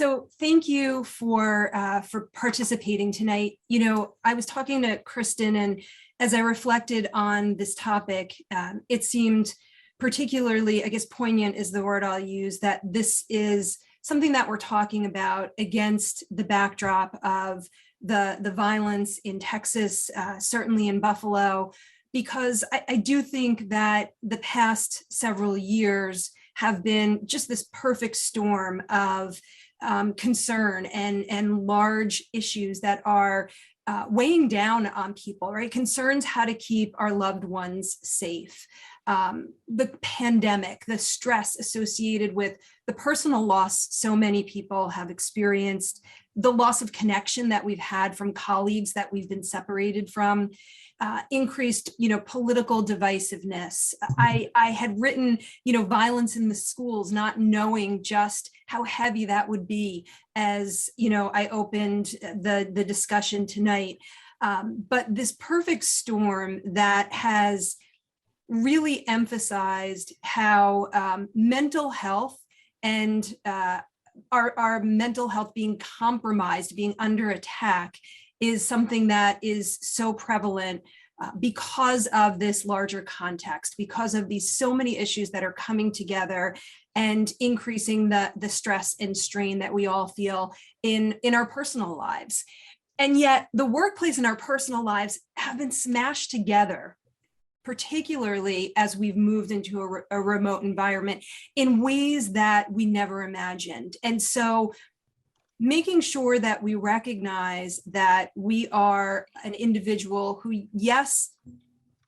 So thank you for participating tonight. You know, I was talking to Kristen, and as I reflected on this topic, it seemed particularly, I guess, poignant is the word I'll use, that this is something that we're talking about against the backdrop of the violence in Texas, certainly in Buffalo, because I do think that the past several years have been just this perfect storm of concern and large issues that are weighing down on people, right? Concerns how to keep our loved ones safe. The pandemic, the stress associated with the personal loss so many people have experienced, the loss of connection that we've had from colleagues that we've been separated from, increased, political divisiveness. I had written, violence in the schools, not knowing just how heavy that would be as, I opened the discussion tonight. But this perfect storm that has really emphasized how mental health and our mental health being compromised, being under attack, is something that is so prevalent because of this larger context, because of these so many issues that are coming together and increasing the stress and strain that we all feel in our personal lives. And yet the workplace and our personal lives have been smashed together, particularly as we've moved into a remote environment in ways that we never imagined. And so making sure that we recognize that we are an individual who, yes,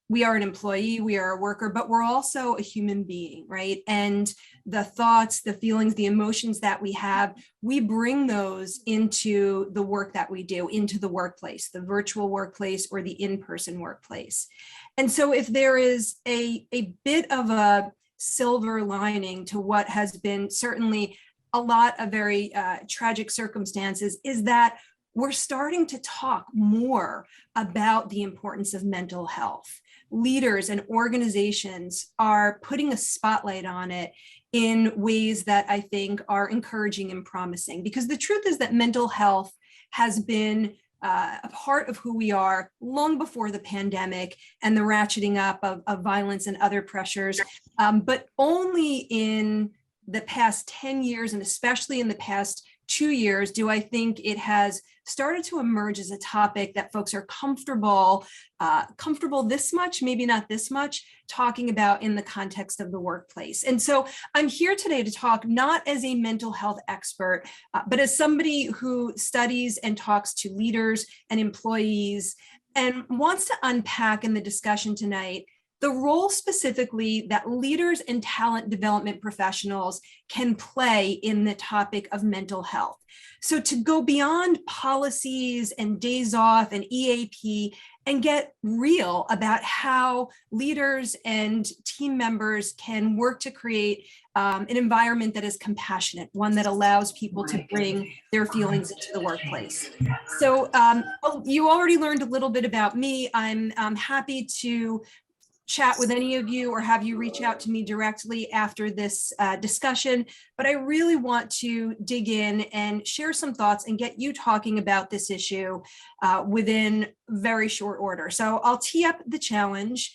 we are an employee, we are a worker, but we're also a human being, right? And the thoughts, the feelings, the emotions that we have, we bring those into the work that we do, into the workplace, the virtual workplace or the in-person workplace. And so if there is a bit of a silver lining to what has been certainly a lot of very tragic circumstances, is that we're starting to talk more about the importance of mental health. Leaders and organizations are putting a spotlight on it in ways that I think are encouraging and promising, because the truth is that mental health has been a part of who we are long before the pandemic and the ratcheting up of violence and other pressures, but only in the past 10 years, and especially in the past 2 years, do I think it has started to emerge as a topic that folks are comfortable this much, maybe not this much, talking about in the context of the workplace. And so I'm here today to talk not as a mental health expert, but as somebody who studies and talks to leaders and employees and wants to unpack in the discussion tonight the role specifically that leaders and talent development professionals can play in the topic of mental health. So to go beyond policies and days off and EAP and get real about how leaders and team members can work to create an environment that is compassionate, one that allows people to bring their feelings into the workplace. So you already learned a little bit about me. I'm happy to chat with any of you or have you reach out to me directly after this discussion, but I really want to dig in and share some thoughts and get you talking about this issue within very short order. So I'll tee up the challenge.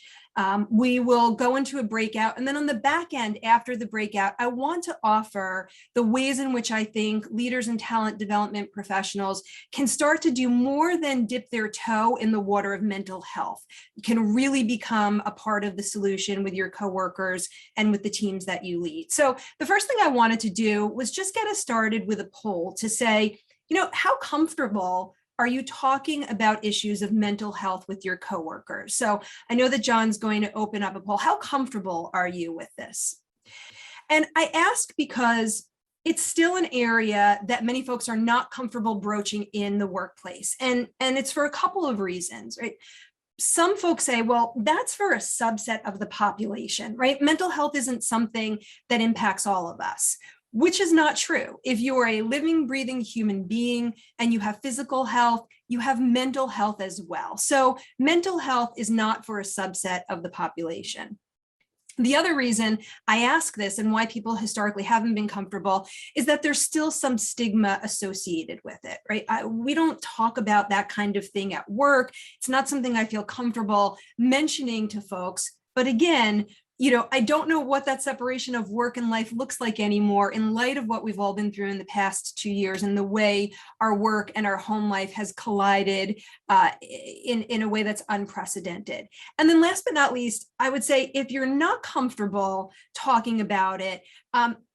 We will go into a breakout, and then on the back end after the breakout, I want to offer the ways in which I think leaders and talent development professionals can start to do more than dip their toe in the water of mental health. You can really become a part of the solution with your coworkers and with the teams that you lead. So the first thing I wanted to do was just get us started with a poll to say, how comfortable are you talking about issues of mental health with your coworkers? So I know that John's going to open up a poll. How comfortable are you with this? And I ask because it's still an area that many folks are not comfortable broaching in the workplace. And it's for a couple of reasons, right? Some folks say, well, that's for a subset of the population, right? Mental health isn't something that impacts all of us, which is not true. If you are a living, breathing human being and you have physical health, you have mental health as well. So mental health is not for a subset of the population. The other reason I ask this and why people historically haven't been comfortable is that there's still some stigma associated with it, right? We don't talk about that kind of thing at work. It's not something I feel comfortable mentioning to folks. But again, I don't know what that separation of work and life looks like anymore in light of what we've all been through in the past 2 years and the way our work and our home life has collided in a way that's unprecedented. And then last but not least, I would say if you're not comfortable talking about it,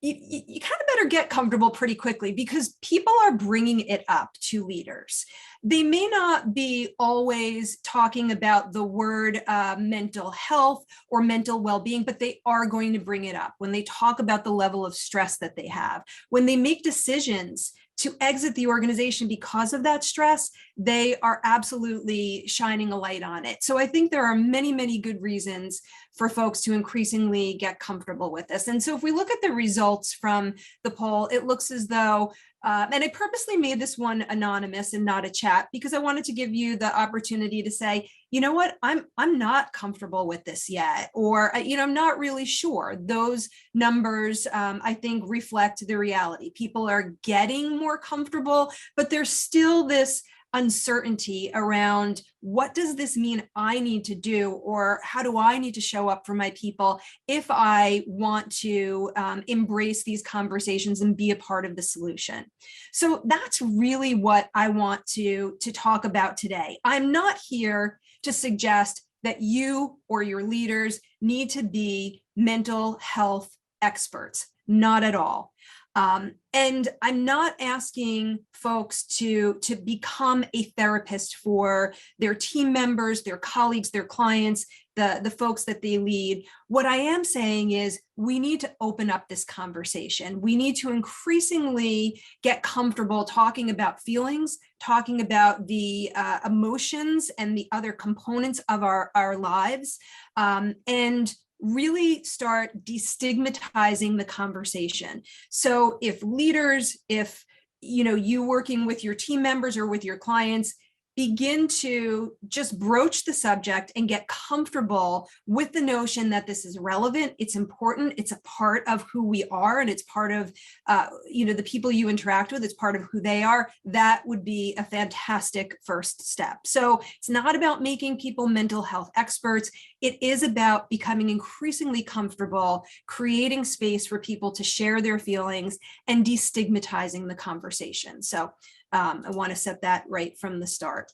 you kind of better get comfortable pretty quickly because people are bringing it up to leaders. They may not be always talking about the word mental health or mental well-being, but they are going to bring it up when they talk about the level of stress that they have. When they make decisions to exit the organization because of that stress, they are absolutely shining a light on it. So I think there are many, many good reasons for folks to increasingly get comfortable with this. And so if we look at the results from the poll, it looks as though, and I purposely made this one anonymous and not a chat because I wanted to give you the opportunity to say, you know what, I'm not comfortable with this yet, or, I'm not really sure. Those numbers, I think, reflect the reality. People are getting more comfortable, but there's still this uncertainty around what does this mean I need to do, or how do I need to show up for my people if I want to embrace these conversations and be a part of the solution. So that's really what I want to talk about today. I'm not here to suggest that you or your leaders need to be mental health experts, not at all. And I'm not asking folks to become a therapist for their team members, their colleagues, their clients, the folks that they lead. What I am saying is we need to open up this conversation. We need to increasingly get comfortable talking about feelings, talking about the emotions and the other components of our lives, and really start destigmatizing the conversation. So if leaders, if you working with your team members or with your clients, begin to just broach the subject and get comfortable with the notion that this is relevant, it's important, it's a part of who we are, and it's part of the people you interact with, it's part of who they are, that would be a fantastic first step. So it's not about making people mental health experts. It is about becoming increasingly comfortable, creating space for people to share their feelings and destigmatizing the conversation. So I want to set that right from the start.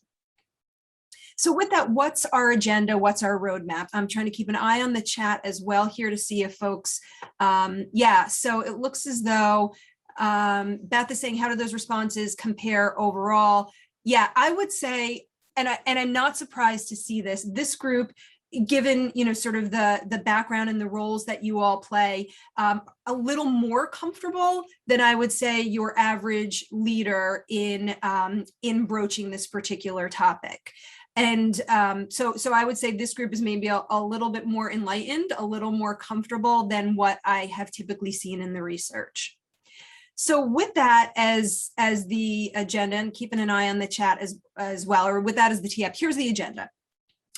So with that, what's our agenda? What's our roadmap? I'm trying to keep an eye on the chat as well here to see if folks, so it looks as though Beth is saying, how do those responses compare overall? Yeah, I would say, and I'm not surprised to see this group, given sort of the background and the roles that you all play, a little more comfortable than I would say your average leader in broaching this particular topic. And so I would say this group is maybe a little bit more enlightened, a little more comfortable than what I have typically seen in the research. So with that as the agenda, and keeping an eye on the chat as well, or with that as the tee up, here's the agenda.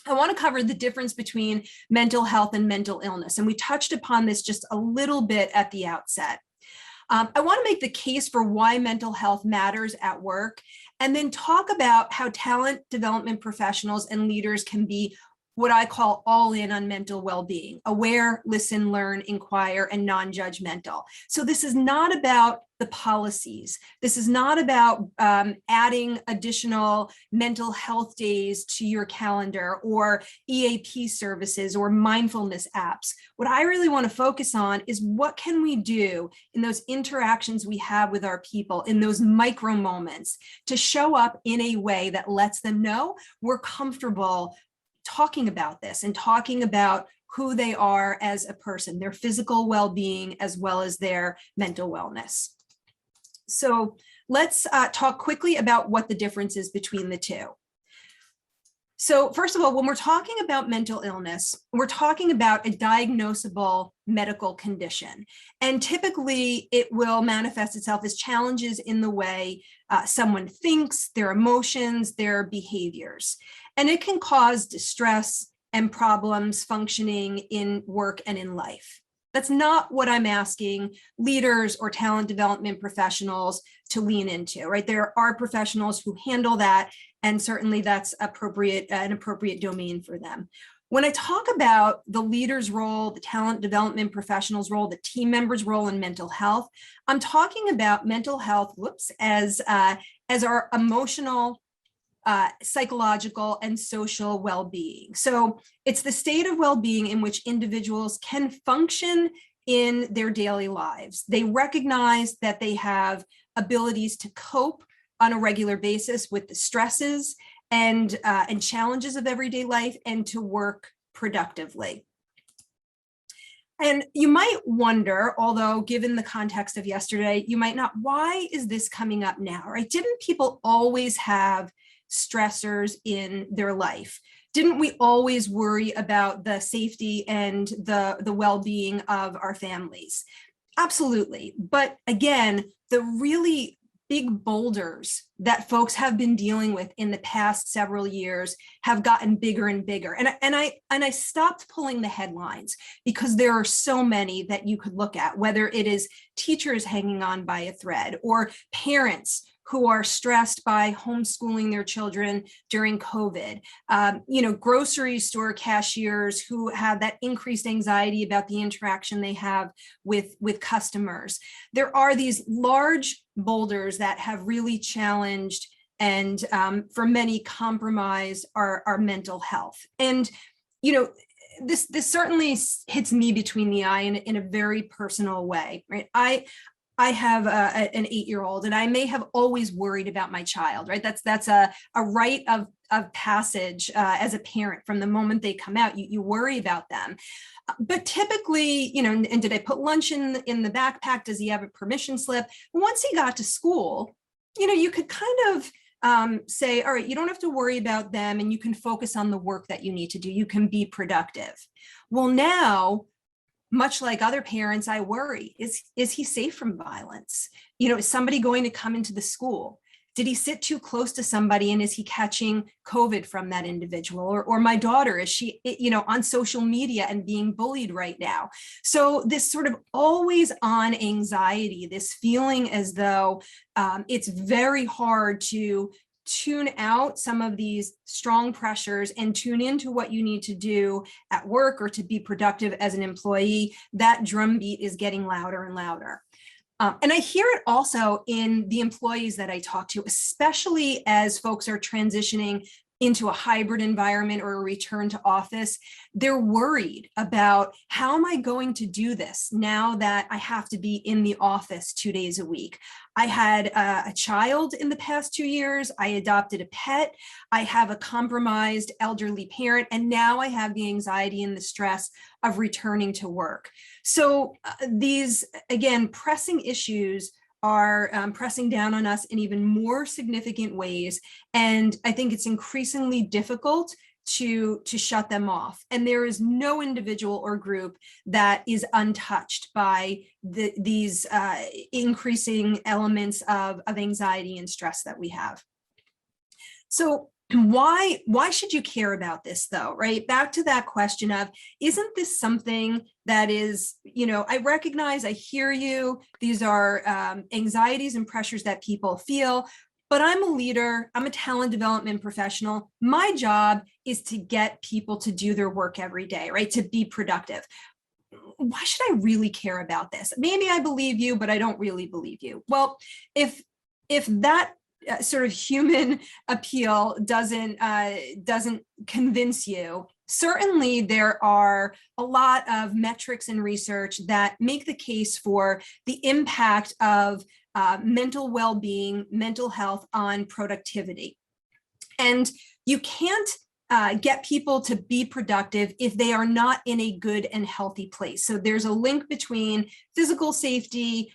I want to cover the difference between mental health and mental illness. And we touched upon this just a little bit at the outset. I want to make the case for why mental health matters at work, and then talk about how talent development professionals and leaders can be what I call all in on mental well-being: aware, listen, learn, inquire, and non-judgmental. So this is not about the policies. This is not about adding additional mental health days to your calendar or EAP services or mindfulness apps. What I really want to focus on is what can we do in those interactions we have with our people, in those micro moments, to show up in a way that lets them know we're comfortable talking about this and talking about who they are as a person, their physical well-being, as well as their mental wellness. So let's talk quickly about what the difference is between the two. So first of all, when we're talking about mental illness, we're talking about a diagnosable medical condition. And typically it will manifest itself as challenges in the way someone thinks, their emotions, their behaviors. And it can cause distress, and problems functioning in work and in life. That's not what I'm asking leaders or talent development professionals to lean into, right? There are professionals who handle that, and certainly that's an appropriate domain for them. When I talk about the leader's role, the talent development professional's role, the team member's role in mental health, I'm talking about mental health, as our emotional, psychological, and social well-being. So it's the state of well-being in which individuals can function in their daily lives. They recognize that they have abilities to cope on a regular basis with the stresses and challenges of everyday life, and to work productively. And you might wonder, although given the context of yesterday, you might not, why is this coming up now, right? Didn't people always have stressors in their life? Didn't we always worry about the safety and the well-being of our families? Absolutely. But again, the really big boulders that folks have been dealing with in the past several years have gotten bigger and bigger. And I stopped pulling the headlines because there are so many that you could look at, whether it is teachers hanging on by a thread, or parents who are stressed by homeschooling their children during COVID, grocery store cashiers who have that increased anxiety about the interaction they have with customers. There are these large boulders that have really challenged and for many compromised our mental health. And, this certainly hits me between the eye in a very personal way, right? I have an 8-year-old, and I may have always worried about my child, right? That's a rite of passage as a parent. From the moment they come out, you worry about them. But typically, and did I put lunch in the backpack? Does he have a permission slip? Once he got to school, you could kind of say, all right, you don't have to worry about them, and you can focus on the work that you need to do. You can be productive. Well, now, much like other parents, I worry, is he safe from violence? Is somebody going to come into the school? Did he sit too close to somebody, and is he catching COVID from that individual? Or my daughter, is she, on social media and being bullied right now? So this sort of always on anxiety, this feeling as though it's very hard to tune out some of these strong pressures and tune into what you need to do at work or to be productive as an employee. That drumbeat is getting louder and louder. And I hear it also in the employees that I talk to, especially as folks are transitioning into a hybrid environment or a return to office. They're worried about, how am I going to do this now that I have to be in the office 2 days a week? I had a child in the past 2 years. I adopted a pet. I have a compromised elderly parent. And now I have the anxiety and the stress of returning to work. So these, again, pressing issues are pressing down on us in even more significant ways. And I think it's increasingly difficult to shut them off. And there is no individual or group that is untouched by these increasing elements of anxiety and stress that we have. So why should you care about this, though, right? Back to that question of, isn't this something that is, I recognize, I hear you, these are anxieties and pressures that people feel, but I'm a leader, I'm a talent development professional. My job is to get people to do their work every day, right? To be productive. Why should I really care about this? Maybe I believe you, but I don't really believe you. Well, if that sort of human appeal doesn't convince you, certainly there are a lot of metrics and research that make the case for the impact of mental well-being, mental health on productivity. And you can't get people to be productive if they are not in a good and healthy place. So there's a link between physical safety,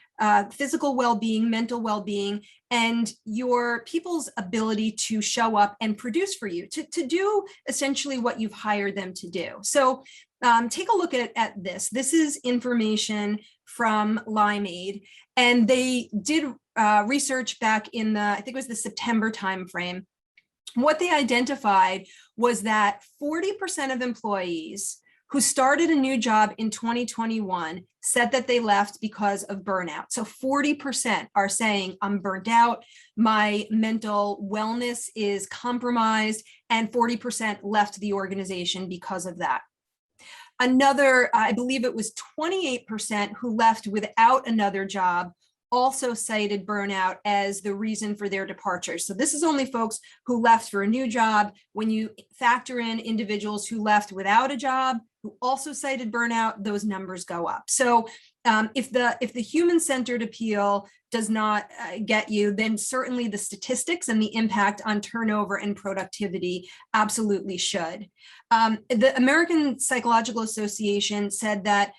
physical well-being, mental well-being, and your people's ability to show up and produce for you, to do essentially what you've hired them to do. So take a look at this. This is information from Limeade, and they did research back in I think it was the September timeframe, what they identified was that 40% of employees who started a new job in 2021 said that they left because of burnout. So 40% are saying, I'm burnt out, my mental wellness is compromised, and 40% left the organization because of that. Another, I believe it was 28% who left without another job, also cited burnout as the reason for their departure. So this is only folks who left for a new job. When you factor in individuals who left without a job, who also cited burnout, those numbers go up. So if the human-centered appeal does not get you, then certainly the statistics and the impact on turnover and productivity absolutely should. The American Psychological Association said that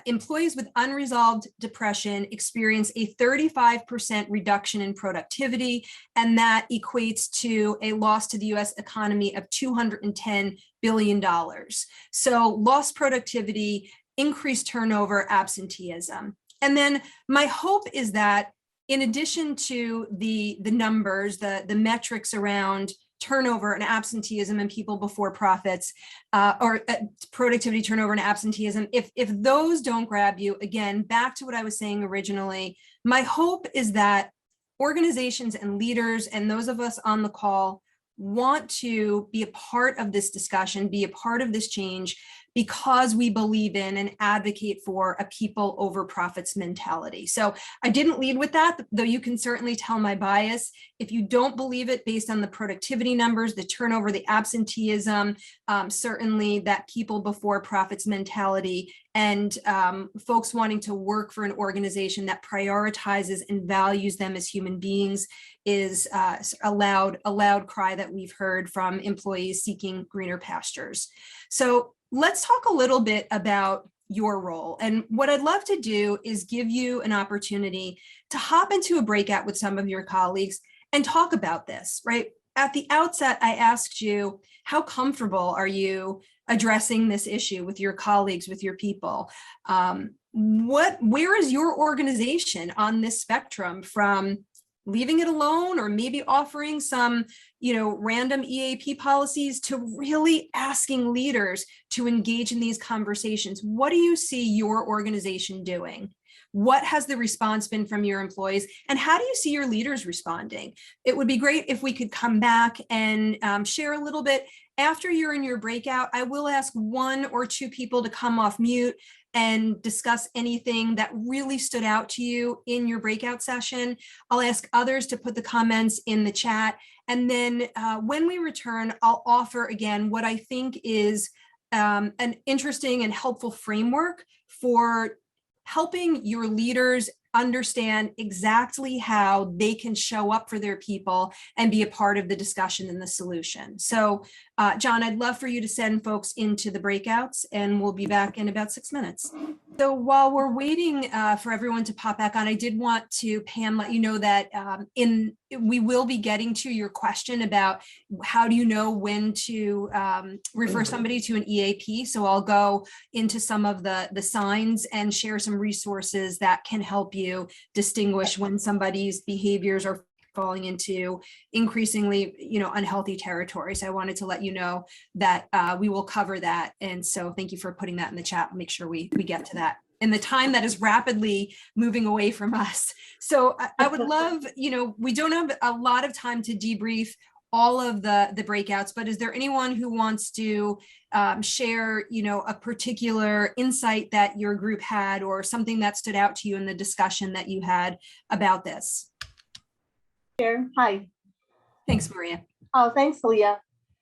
employees with unresolved depression experience a 35% reduction in productivity, and that equates to a loss to the US economy of $210 billion. So lost productivity, increased turnover, absenteeism. And then my hope is that in addition to the numbers, the metrics around turnover and absenteeism and people before profits, or productivity, turnover, and absenteeism, if those don't grab you, again, back to what I was saying originally, my hope is that organizations and leaders and those of us on the call want to be a part of this discussion, be a part of this change, because we believe in and advocate for a people over profits mentality. So I didn't lead with that, though you can certainly tell my bias. If you don't believe it based on the productivity numbers, the turnover, the absenteeism, certainly that people before profits mentality, and folks wanting to work for an organization that prioritizes and values them as human beings is a loud cry that we've heard from employees seeking greener pastures. So let's talk a little bit about your role. And what I'd love to do is give you an opportunity to hop into a breakout with some of your colleagues and talk about this, right? At the outset, I asked you, how comfortable are you addressing this issue with your colleagues, with your people? Where is your organization on this spectrum from leaving it alone or maybe offering some, random EAP policies to really asking leaders to engage in these conversations? What do you see your organization doing? What has the response been from your employees? And how do you see your leaders responding? It would be great if we could come back and share a little bit. After you're in your breakout, I will ask one or two people to come off mute and discuss anything that really stood out to you in your breakout session. I'll ask others to put the comments in the chat. And then when we return, I'll offer again what I think is an interesting and helpful framework for helping your leaders understand exactly how they can show up for their people and be a part of the discussion and the solution. So, John, I'd love for you to send folks into the breakouts, and we'll be back in about 6 minutes. So while we're waiting for everyone to pop back on, I did want to, Pam, let you know that we will be getting to your question about how do you know when to refer somebody to an EAP. So I'll go into some of the signs and share some resources that can help you distinguish when somebody's behaviors are falling into increasingly, unhealthy territory. So I wanted to let you know that we will cover that. And so thank you for putting that in the chat. Make sure we get to that in the time that is rapidly moving away from us. So I would love, we don't have a lot of time to debrief all of the breakouts, but is there anyone who wants to share, a particular insight that your group had or something that stood out to you in the discussion that you had about this? Hi. Thanks, Maria. Oh, thanks, Leah.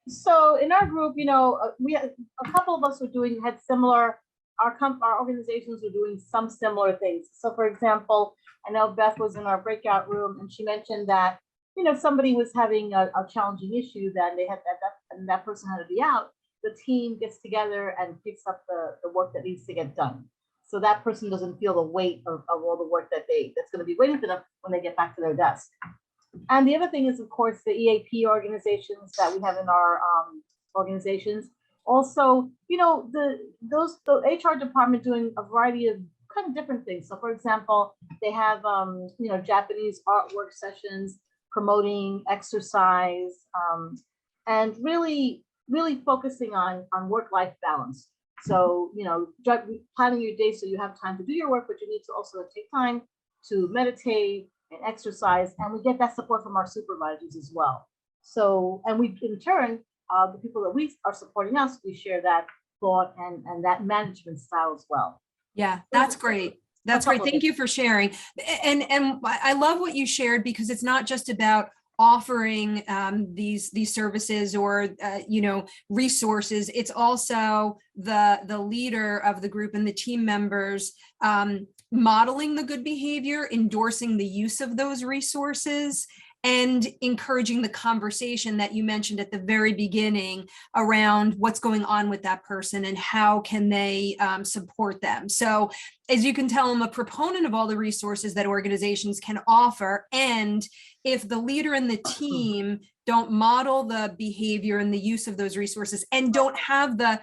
So in our group, we had a couple of us had similar. Our organizations were doing some similar things. So, for example, I know Beth was in our breakout room, and she mentioned that somebody was having a challenging issue that they had and that person had to be out. The team gets together and picks up the work that needs to get done. So that person doesn't feel the weight of all the work that's going to be waiting for them when they get back to their desk. And the other thing is, of course, the EAP organizations that we have in our organizations. Also, the HR department doing a variety of kind of different things. So, for example, they have Japanese artwork sessions promoting exercise. and really, really focusing on work-life balance. So, planning your day so you have time to do your work, but you need to also take time to meditate and exercise. And we get that support from our supervisors as well. So, and we, in turn, the people that we are supporting us, we share that thought and that management style as well. Yeah, that's great. That's great. Thank you for sharing. And I love what you shared, because it's not just about offering these services or resources. It's also the leader of the group and the team members modeling the good behavior, endorsing the use of those resources, and encouraging the conversation that you mentioned at the very beginning around what's going on with that person and how can they support them. So as you can tell, I'm a proponent of all the resources that organizations can offer. And if the leader and the team don't model the behavior and the use of those resources and don't have the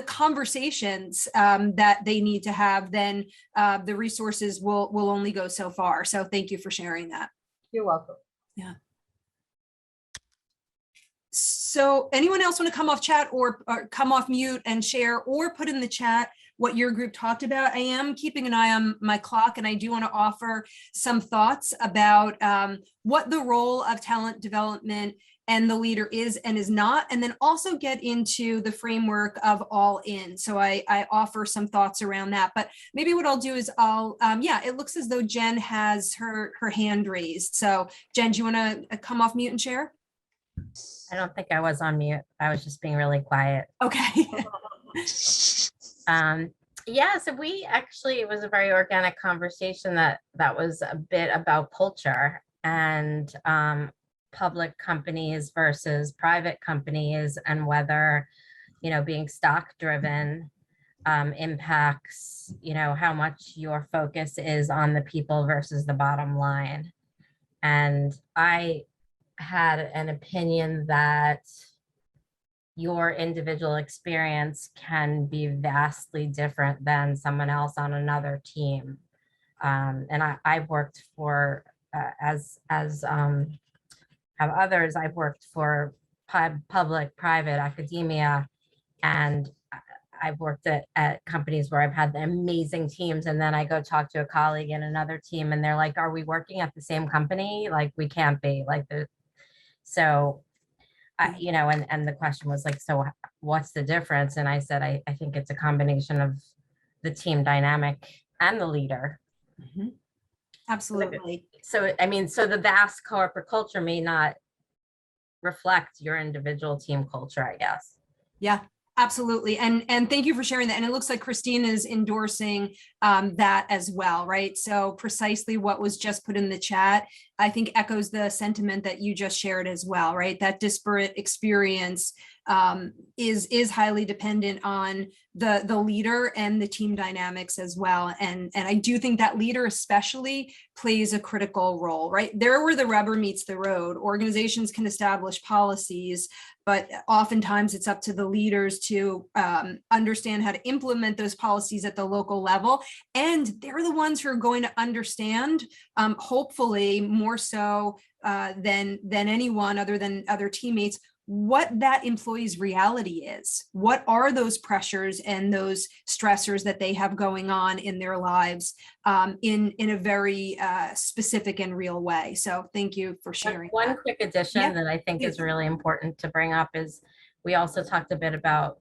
conversations that they need to have, then the resources will only go so far. So thank you for sharing that. You're welcome. Yeah. So anyone else want to come off chat or come off mute and share or put in the chat what your group talked about? I am keeping an eye on my clock, and I do want to offer some thoughts about what the role of talent development and the leader is and is not, and then also get into the framework of all in. So I offer some thoughts around that, but maybe what I'll do is yeah, it looks as though Jen has her hand raised. So Jen, do you want to come off mute and share? I don't think I was on mute. I was just being really quiet. Okay. Yeah, so it was a very organic conversation that was a bit about culture and public companies versus private companies, and whether, being stock driven impacts, how much your focus is on the people versus the bottom line. And I had an opinion that your individual experience can be vastly different than someone else on another team. And I've worked for, have others, I've worked for public, private, academia, and I've worked at companies where I've had amazing teams, and then I go talk to a colleague in another team and they're like, are we working at the same company? Like, we can't be. So and the question was like, so what's the difference? And I said, I think it's a combination of the team dynamic and the leader. Mm-hmm. Absolutely. So, so the vast corporate culture may not reflect your individual team culture, I guess. Yeah, absolutely. And thank you for sharing that. And it looks like Christine is endorsing that as well, right? So precisely what was just put in the chat, I think echoes the sentiment that you just shared as well, right? That disparate experience is highly dependent on the leader and the team dynamics as well. And I do think that leader especially plays a critical role, right? There where the rubber meets the road, organizations can establish policies, but oftentimes it's up to the leaders to understand how to implement those policies at the local level. And they're the ones who are going to understand, hopefully more so than anyone other than other teammates, what that employee's reality is. What are those pressures and those stressors that they have going on in their lives in a very specific and real way. So thank you for sharing. One quick addition that I think is Please. really important to bring up is we also talked a bit about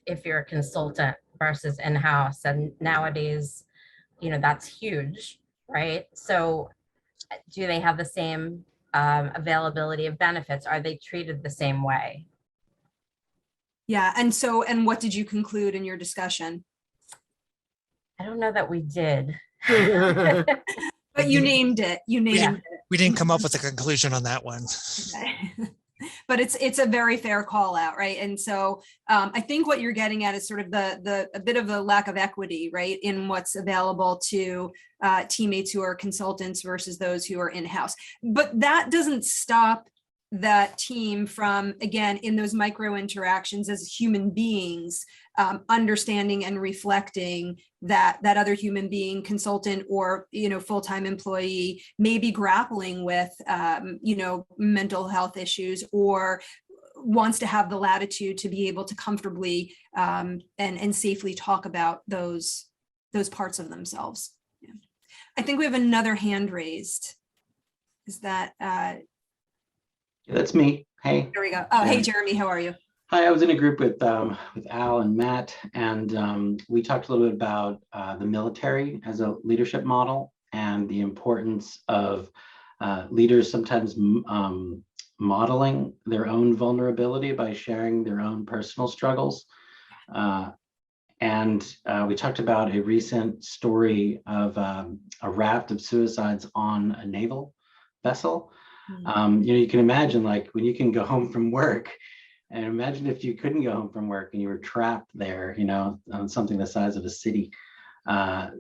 if you're a consultant versus in-house, and nowadays, that's huge, right? So do they have the same availability of benefits? Are they treated the same way? Yeah. And what did you conclude in your discussion? I don't know that we did. But you named it. You named it. We didn't come up with a conclusion on that one. Okay. But it's a very fair call out, right? And so I think what you're getting at is sort of a bit of a lack of equity, right, in what's available to teammates who are consultants versus those who are in-house. But that doesn't stop that team from, again, in those micro interactions as human beings, understanding and reflecting that other human being, consultant or full-time employee, may be grappling with mental health issues or wants to have the latitude to be able to comfortably and safely talk about those parts of themselves. Yeah. I think we have another hand raised. Is that? That's me. Hey. There we go. Oh, hey, Jeremy. Jeremy, how are you? Hi, I was in a group with Al and Matt, and we talked a little bit about the military as a leadership model and the importance of leaders sometimes modeling their own vulnerability by sharing their own personal struggles. And we talked about a recent story of a raft of suicides on a naval vessel. You can imagine, like, when you can go home from work, and imagine if you couldn't go home from work and you were trapped there, on something the size of a city.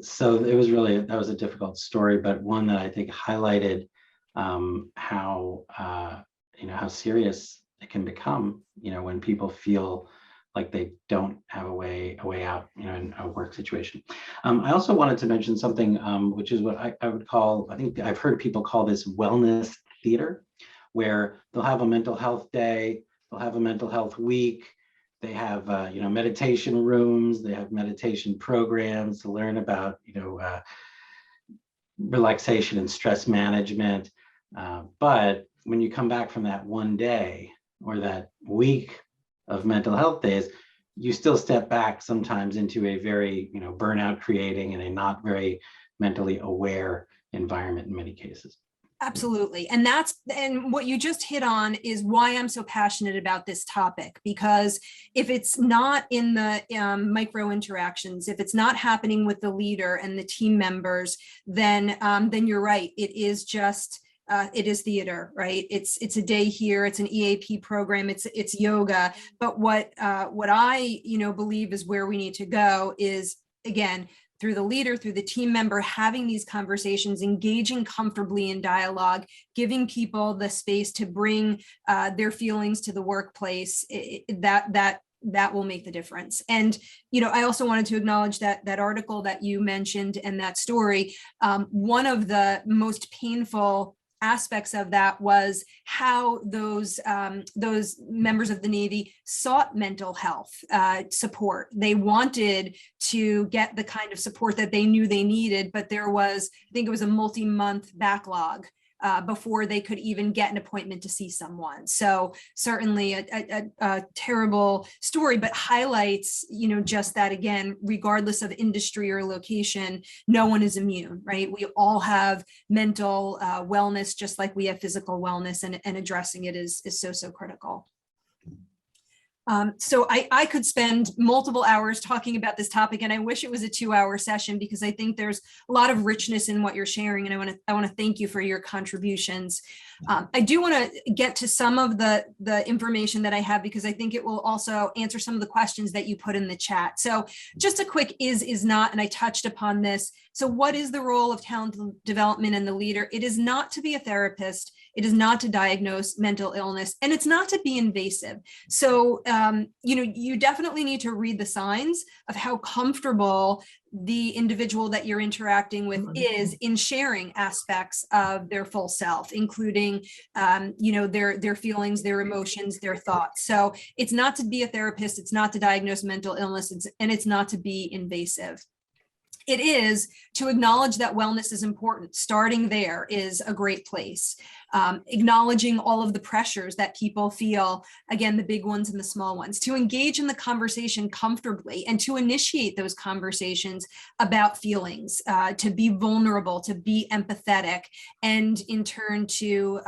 So it was really, that was a difficult story, but one that I think highlighted how serious it can become, when people feel like they don't have a way out, in a work situation. I also wanted to mention something, which is what I would call, I think I've heard people call this wellness theater, where they'll have a mental health day, they'll have a mental health week, they have meditation rooms, they have meditation programs to learn about relaxation and stress management. But when you come back from that one day or that week of mental health days, you still step back sometimes into a very burnout creating and a not very mentally aware environment in many cases. Absolutely. And what you just hit on is why I'm so passionate about this topic, because if it's not in the micro interactions, if it's not happening with the leader and the team members, then you're right. It is just it is theater, right? It's a day here, it's an EAP program, it's yoga. But what I believe is where we need to go is, again, through the leader, through the team member, having these conversations, engaging comfortably in dialogue, giving people the space to bring their feelings to the workplace, that will make the difference. And, I also wanted to acknowledge that article that you mentioned and that story. One of the most painful aspects of that was how those members of the Navy sought mental health support. They wanted to get the kind of support that they knew they needed, but there was, I think it was a multi-month backlog before they could even get an appointment to see someone. So certainly a terrible story, but highlights, just that, again, regardless of industry or location, no one is immune, right? We all have mental wellness, just like we have physical wellness, and addressing it is so critical. So I could spend multiple hours talking about this topic, and I wish it was a 2-hour session, because I think there's a lot of richness in what you're sharing, and I want to thank you for your contributions. I do want to get to some of the information that I have, because I think it will also answer some of the questions that you put in the chat. So just a quick is not, and I touched upon this. So what is the role of talent development and the leader? It is not to be a therapist. It is not to diagnose mental illness, and it's not to be invasive. So, you definitely need to read the signs of how comfortable the individual that you're interacting with is in sharing aspects of their full self, including, their feelings, their emotions, their thoughts. So it's not to be a therapist. It's not to diagnose mental illness, and it's not to be invasive. It is to acknowledge that wellness is important. Starting there is a great place. Acknowledging all of the pressures that people feel, again, the big ones and the small ones, to engage in the conversation comfortably and to initiate those conversations about feelings, to be vulnerable, to be empathetic, and in turn to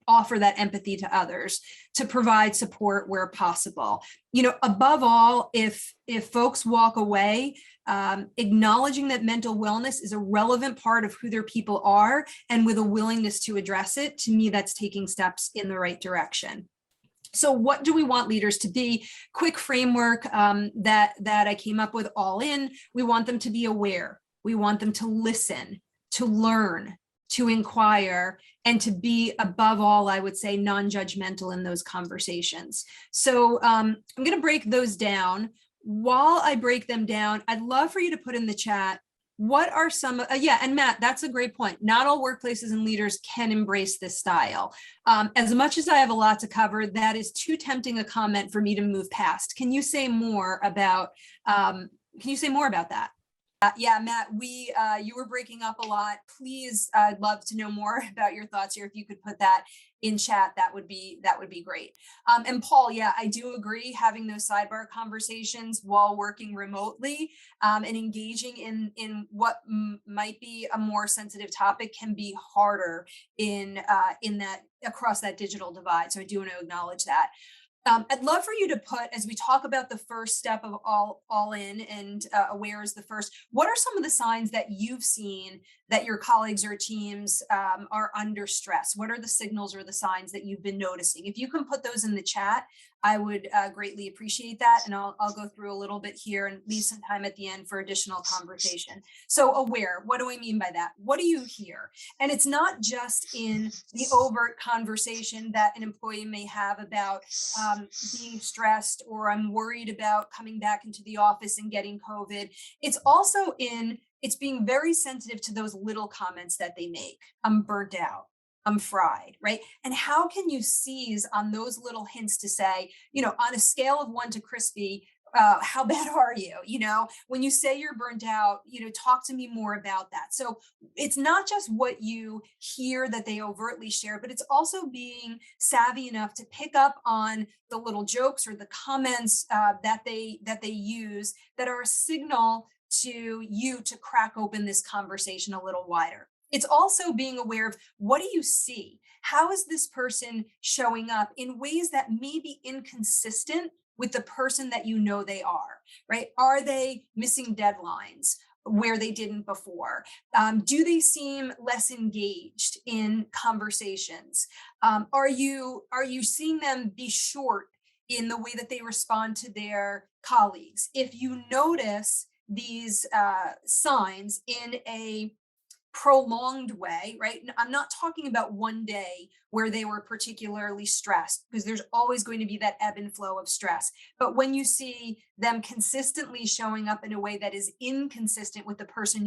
offer that empathy to others, to provide support where possible. Above all, if folks walk away acknowledging that mental wellness is a relevant part of who their people are, and with a willingness to address it, to me, that's taking steps in the right direction. So what do we want leaders to be? Quick framework that I came up with all in. We want them to be aware. We want them to listen, to learn, to inquire, and to be, above all, I would say, non-judgmental in those conversations. So I'm going to break those down. While I break them down, I'd love for you to put in the chat, what are some, yeah, and Matt, that's a great point. Not all workplaces and leaders can embrace this style. As much as I have a lot to cover, that is too tempting a comment for me to move past. Can you say more about that? Yeah, Matt, you were breaking up a lot. Please, I'd love to know more about your thoughts here. If you could put that in chat, that would be great. And Paul, yeah, I do agree. Having those sidebar conversations while working remotely and engaging in what might be a more sensitive topic can be harder in that across that digital divide. So I do want to acknowledge that. I'd love for you to put, as we talk about the first step of all in and aware is the first, what are some of the signs that you've seen that your colleagues or teams are under stress? What are the signals or the signs that you've been noticing? If you can put those in the chat, I would greatly appreciate that. And I'll go through a little bit here and leave some time at the end for additional conversation. So aware, what do I mean by that? What do you hear? And it's not just in the overt conversation that an employee may have about being stressed or I'm worried about coming back into the office and getting COVID. It's also it's being very sensitive to those little comments that they make. I'm burnt out. I'm fried, right? And how can you seize on those little hints to say, on a scale of 1 to crispy, how bad are you? When you say you're burnt out, talk to me more about that. So it's not just what you hear that they overtly share, but it's also being savvy enough to pick up on the little jokes or the comments that they use that are a signal to you to crack open this conversation a little wider. It's also being aware of what do you see? How is this person showing up in ways that may be inconsistent with the person that they are, right? Are they missing deadlines where they didn't before? Do they seem less engaged in conversations? Are you seeing them be short in the way that they respond to their colleagues? If you notice these signs in a prolonged way, right? I'm not talking about one day where they were particularly stressed, because there's always going to be that ebb and flow of stress. But when you see them consistently showing up in a way that is inconsistent with the person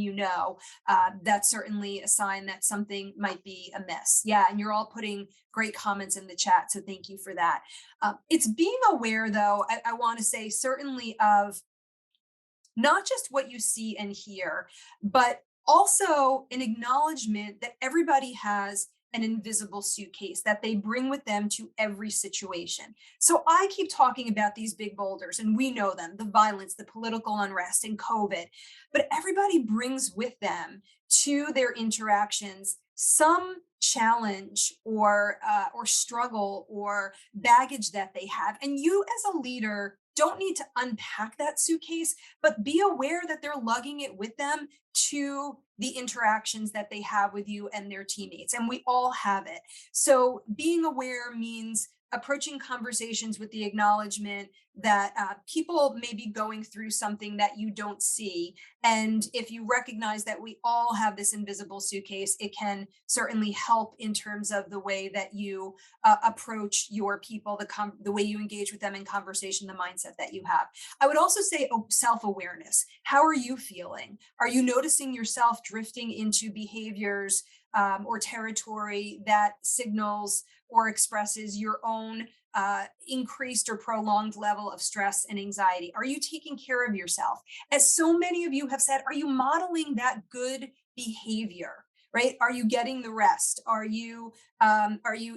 that's certainly a sign that something might be amiss. Yeah, and you're all putting great comments in the chat, so thank you for that. It's being aware, though, I want to say certainly of not just what you see and hear, but also an acknowledgement that everybody has an invisible suitcase that they bring with them to every situation. So I keep talking about these big boulders, and we know them, the violence, the political unrest, and COVID, but everybody brings with them to their interactions some challenge or struggle or baggage that they have. And you as a leader don't need to unpack that suitcase, but be aware that they're lugging it with them to the interactions that they have with you and their teammates. And we all have it. So being aware means approaching conversations with the acknowledgement that people may be going through something that you don't see. And if you recognize that we all have this invisible suitcase, it can certainly help in terms of the way that you approach your people, the way you engage with them in conversation, the mindset that you have. I would also say self-awareness. How are you feeling? Are you noticing yourself drifting into behaviors or territory that signals or expresses your own increased or prolonged level of stress and anxiety? Are you taking care of yourself? As so many of you have said, are you modeling that good behavior? Right? Are you getting the rest? Are you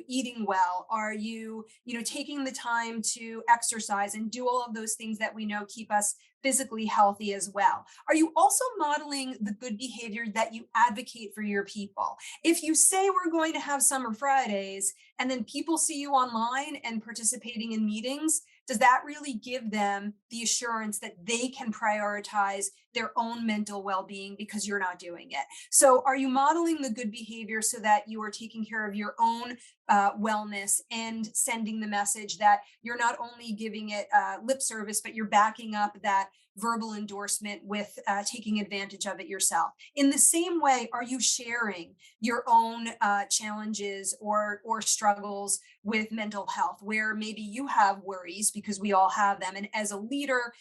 eating well? Are you taking the time to exercise and do all of those things that we know keep us physically healthy as well? Are you also modeling the good behavior that you advocate for your people? If you say we're going to have summer Fridays and then people see you online and participating in meetings, does that really give them the assurance that they can prioritize their own mental well-being because you're not doing it? So are you modeling the good behavior so that you are taking care of your own wellness and sending the message that you're not only giving it lip service, but you're backing up that verbal endorsement with taking advantage of it yourself? In the same way, are you sharing your own challenges or struggles with mental health, where maybe you have worries, because we all have them, and as a leader,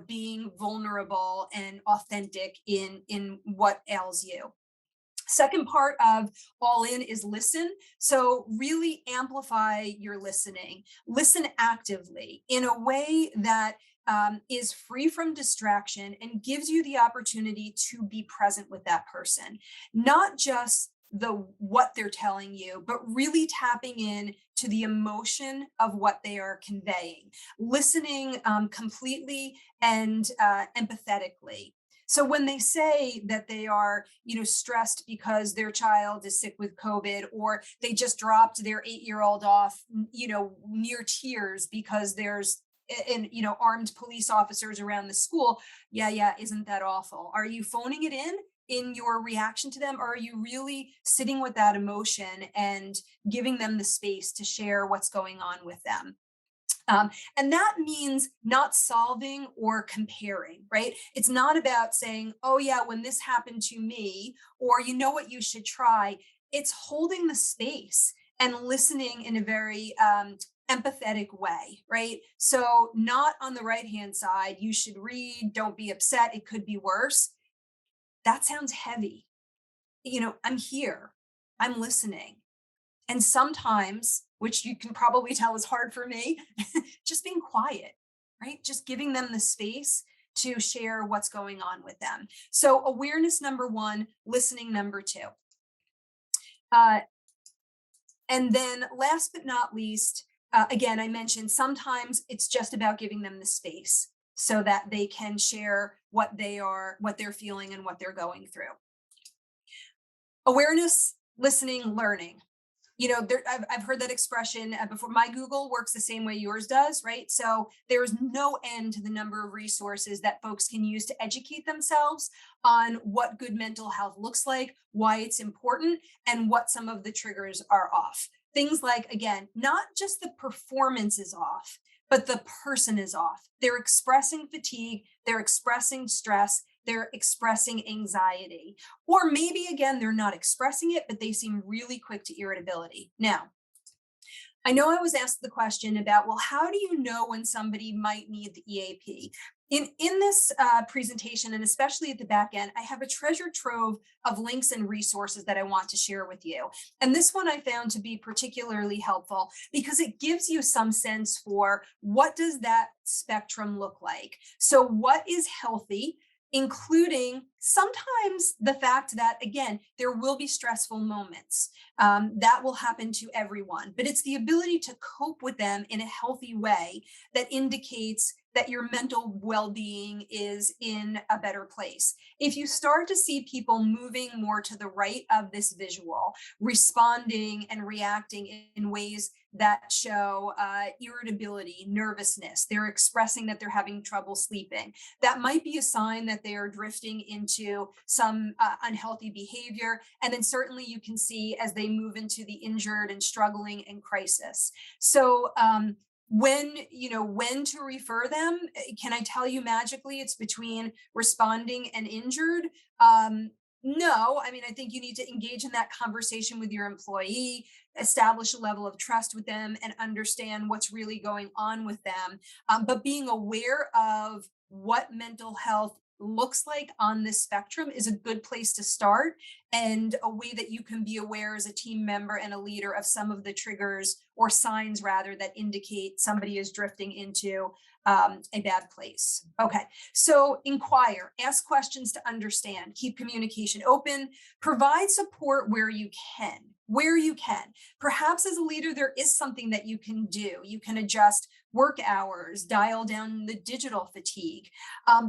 being vulnerable vulnerable and authentic in what ails you. Second part of all in is listen. So really amplify your listening. Listen actively in a way that is free from distraction and gives you the opportunity to be present with that person, not just what they're telling you, but really tapping in to the emotion of what they are conveying, listening completely and empathetically. So when they say that they are, stressed because their child is sick with COVID, or they just dropped their 8-year-old off, near tears because there's armed police officers around the school. Yeah, isn't that awful? Are you phoning it in your reaction to them, or are you really sitting with that emotion and giving them the space to share what's going on with them? And that means not solving or comparing, right? It's not about saying, oh yeah, when this happened to me, or you know what you should try. It's holding the space and listening in a very empathetic way, right? So not on the right-hand side, you should read, don't be upset, it could be worse. That sounds heavy. I'm here, I'm listening. And sometimes, which you can probably tell is hard for me, just being quiet, right? Just giving them the space to share what's going on with them. So awareness number one, listening number two. And then last but not least, again, I mentioned sometimes it's just about giving them the space so that they can share what they're feeling and what they're going through. Awareness, listening, learning. I've heard that expression before. My Google works the same way yours does, right? So there's no end to the number of resources that folks can use to educate themselves on what good mental health looks like, why it's important, and what some of the triggers are off. Things like, again, not just the performance is off, but the person is off. They're expressing fatigue, they're expressing stress, they're expressing anxiety. Or maybe, again, they're not expressing it, but they seem really quick to irritability. Now, I know I was asked the question about, well, how do you know when somebody might need the EAP? In this presentation, and especially at the back end, I have a treasure trove of links and resources that I want to share with you. And this one I found to be particularly helpful because it gives you some sense for what does that spectrum look like? So what is healthy? Including sometimes the fact that, again, there will be stressful moments. That will happen to everyone, but it's the ability to cope with them in a healthy way that indicates that your mental well-being is in a better place. If you start to see people moving more to the right of this visual, responding and reacting in ways that show irritability, nervousness, they're expressing that they're having trouble sleeping, that might be a sign that they are drifting into some unhealthy behavior. And then certainly you can see as they move into the injured and struggling and crisis. So when to refer them, can I tell you magically it's between responding and injured? No, I mean, I think you need to engage in that conversation with your employee, establish a level of trust with them, and understand what's really going on with them. But being aware of what mental health looks like on this spectrum is a good place to start, and a way that you can be aware as a team member and a leader of some of the triggers or signs rather that indicate somebody is drifting into a bad place. Okay, so inquire, ask questions to understand, keep communication open, provide support where you can. Perhaps as a leader, there is something that you can do. You can adjust work hours, dial down the digital fatigue,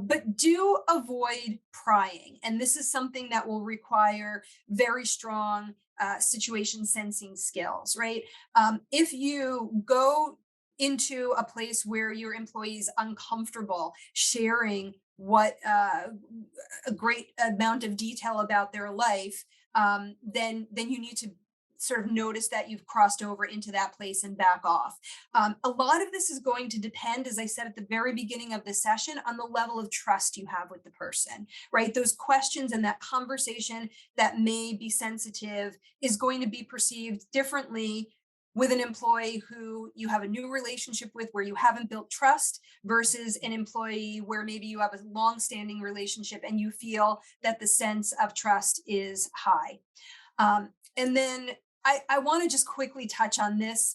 but do avoid prying. And this is something that will require very strong situation sensing skills, right? If you go into a place where your employee is uncomfortable sharing what a great amount of detail about their life, then you need to sort of notice that you've crossed over into that place and back off. A lot of this is going to depend, as I said at the very beginning of the session, on the level of trust you have with the person, right? Those questions and that conversation that may be sensitive is going to be perceived differently with an employee who you have a new relationship with where you haven't built trust versus an employee where maybe you have a long-standing relationship and you feel that the sense of trust is high. And then I want to just quickly touch on this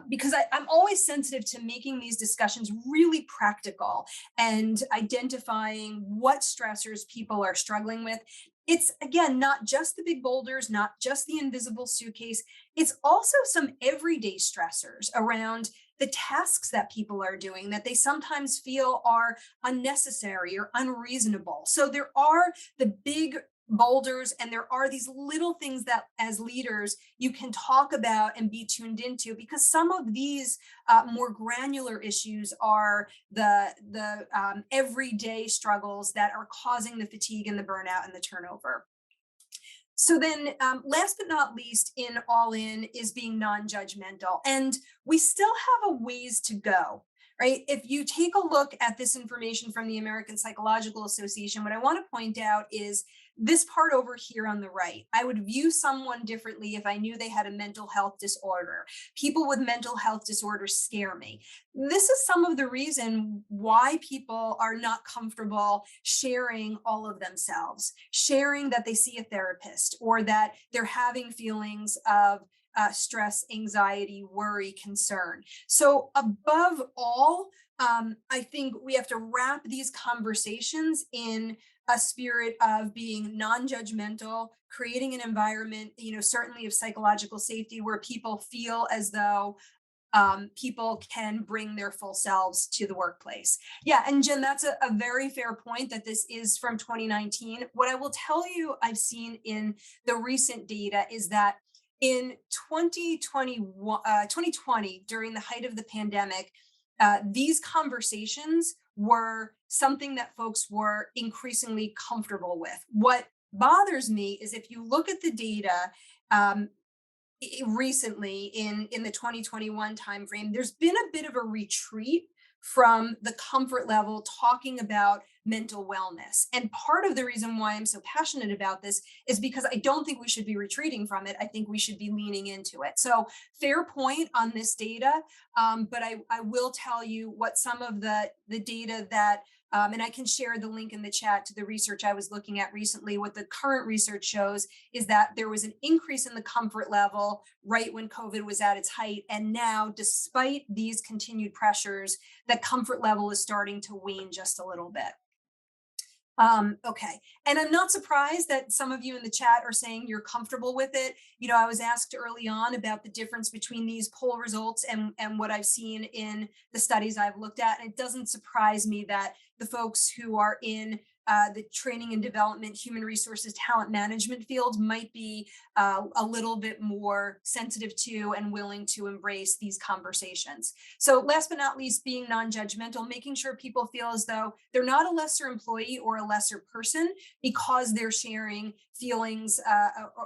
because I'm always sensitive to making these discussions really practical and identifying what stressors people are struggling with. It's, again, not just the big boulders, not just the invisible suitcase. It's also some everyday stressors around the tasks that people are doing that they sometimes feel are unnecessary or unreasonable. So there are the big boulders and there are these little things that as leaders you can talk about and be tuned into, because some of these more granular issues are the everyday struggles that are causing the fatigue and the burnout and the turnover. So then last but not least in all in is being non-judgmental, and we still have a ways to go. Right? If you take a look at this information from the American Psychological Association, what I want to point out is this part over here on the right. I would view someone differently if I knew they had a mental health disorder. People with mental health disorders scare me. This is some of the reason why people are not comfortable sharing all of themselves, sharing that they see a therapist or that they're having feelings of stress, anxiety, worry, concern. So above all, I think we have to wrap these conversations in a spirit of being non-judgmental, creating an environment, certainly of psychological safety where people feel as though people can bring their full selves to the workplace. Yeah, and Jen, that's a very fair point that this is from 2019. What I will tell you I've seen in the recent data is that in 2020, during the height of the pandemic, these conversations were something that folks were increasingly comfortable with. What bothers me is if you look at the data recently in the 2021 timeframe, there's been a bit of a retreat from the comfort level talking about mental wellness. And part of the reason why I'm so passionate about this is because I don't think we should be retreating from it. I think we should be leaning into it. So fair point on this data, but I will tell you what some of the data that, and I can share the link in the chat to the research I was looking at recently. What the current research shows is that there was an increase in the comfort level right when COVID was at its height. And now, despite these continued pressures, that comfort level is starting to wane just a little bit. Okay. And I'm not surprised that some of you in the chat are saying you're comfortable with it. I was asked early on about the difference between these poll results and what I've seen in the studies I've looked at. And it doesn't surprise me that the folks who are in the training and development, human resources, talent management field might be a little bit more sensitive to and willing to embrace these conversations. So last but not least, being non-judgmental, making sure people feel as though they're not a lesser employee or a lesser person because they're sharing feelings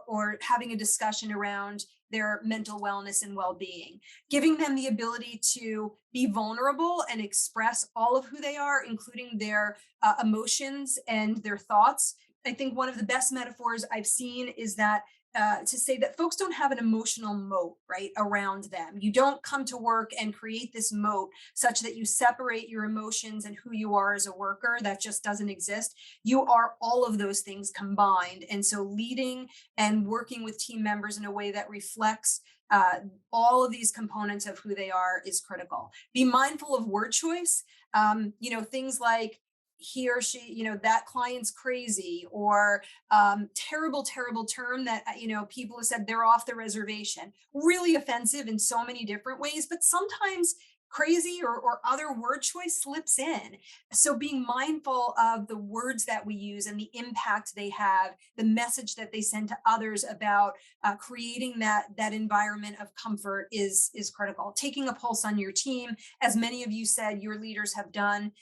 or having a discussion around their mental wellness and well-being, giving them the ability to be vulnerable and express all of who they are, including their emotions and their thoughts. I think one of the best metaphors I've seen is that to say that folks don't have an emotional moat, right, around them. You don't come to work and create this moat such that you separate your emotions and who you are as a worker. That just doesn't exist. You are all of those things combined. And so leading and working with team members in a way that reflects all of these components of who they are is critical. Be mindful of word choice. Things like he or she, that client's crazy, or terrible term that, people have said they're off the reservation. Really offensive in so many different ways, but sometimes crazy or other word choice slips in. So being mindful of the words that we use and the impact they have, the message that they send to others about creating that environment of comfort is critical. Taking a pulse on your team, as many of you said your leaders have done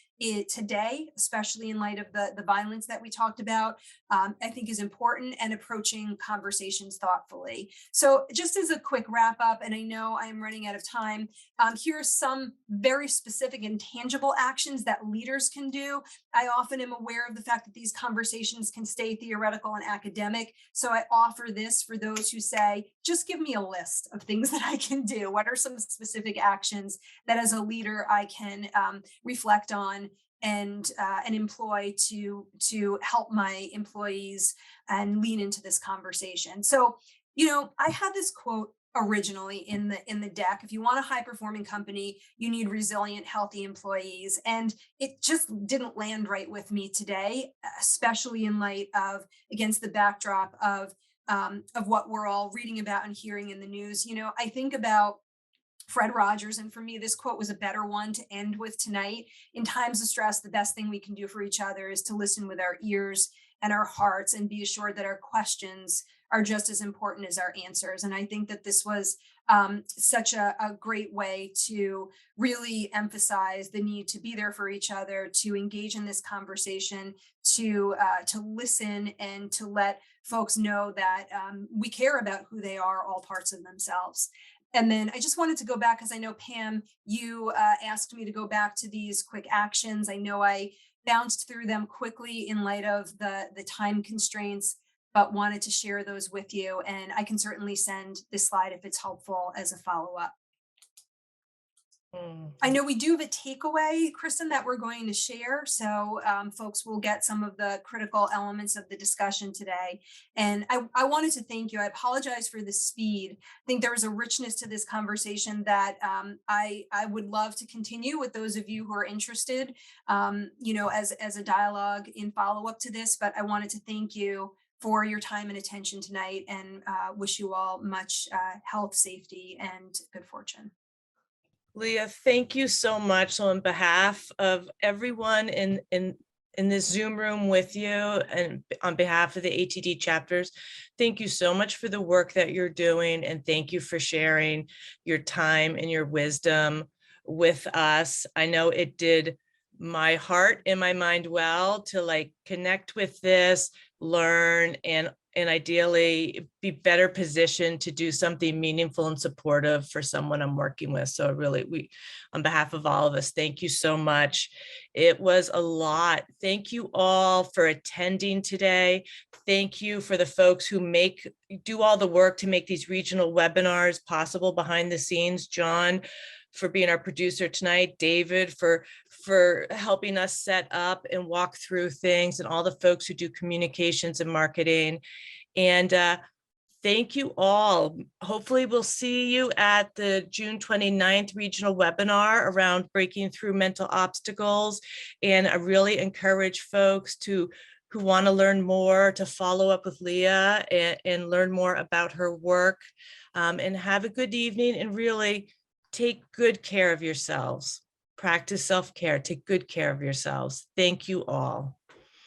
today, especially in light of the violence that we talked about, I think is important, and approaching conversations thoughtfully. So just as a quick wrap up, and I know I am running out of time, here are some very specific and tangible actions that leaders can do. I often am aware of the fact that these conversations can stay theoretical and academic. So I offer this for those who say, just give me a list of things that I can do. What are some specific actions that as a leader I can reflect on and employ to help my employees and lean into this conversation? So, I had this quote originally in the deck. If you want a high performing company, you need resilient, healthy employees. And it just didn't land right with me today, especially in light of, against the backdrop of what we're all reading about and hearing in the news. I think about Fred Rogers, and for me, this quote was a better one to end with tonight. In times of stress, the best thing we can do for each other is to listen with our ears and our hearts, and be assured that our questions are just as important as our answers. And I think that this was such a great way to really emphasize the need to be there for each other, to engage in this conversation, to listen, and to let folks know that we care about who they are, all parts of themselves. And then I just wanted to go back, because I know, Pam, you asked me to go back to these quick actions. I know I bounced through them quickly in light of the time constraints, but wanted to share those with you. And I can certainly send this slide if it's helpful as a follow-up. I know we do have a takeaway, Kristen, that we're going to share. So folks will get some of the critical elements of the discussion today. And I wanted to thank you. I apologize for the speed. I think there was a richness to this conversation that I would love to continue with those of you who are interested, as a dialogue in follow-up to this. But I wanted to thank you for your time and attention tonight, and wish you all much health, safety, and good fortune. Leah, thank you so much. So on behalf of everyone in this Zoom room with you, and on behalf of the ATD chapters, thank you so much for the work that you're doing. And thank you for sharing your time and your wisdom with us. I know it did my heart and my mind well to connect with this, learn, and ideally be better positioned to do something meaningful and supportive for someone I'm working with. So really, on behalf of all of us, thank you so much. It was a lot. Thank you all for attending today. Thank you for the folks who do all the work to make these regional webinars possible behind the scenes. John, for being our producer tonight, David for helping us set up and walk through things, and all the folks who do communications and marketing. And thank you all. Hopefully we'll see you at the June 29th regional webinar around breaking through mental obstacles. And I really encourage folks who want to learn more to follow up with Leah and learn more about her work. And have a good evening, and really take good care of yourselves. Practice self-care. Take good care of yourselves. Thank you all.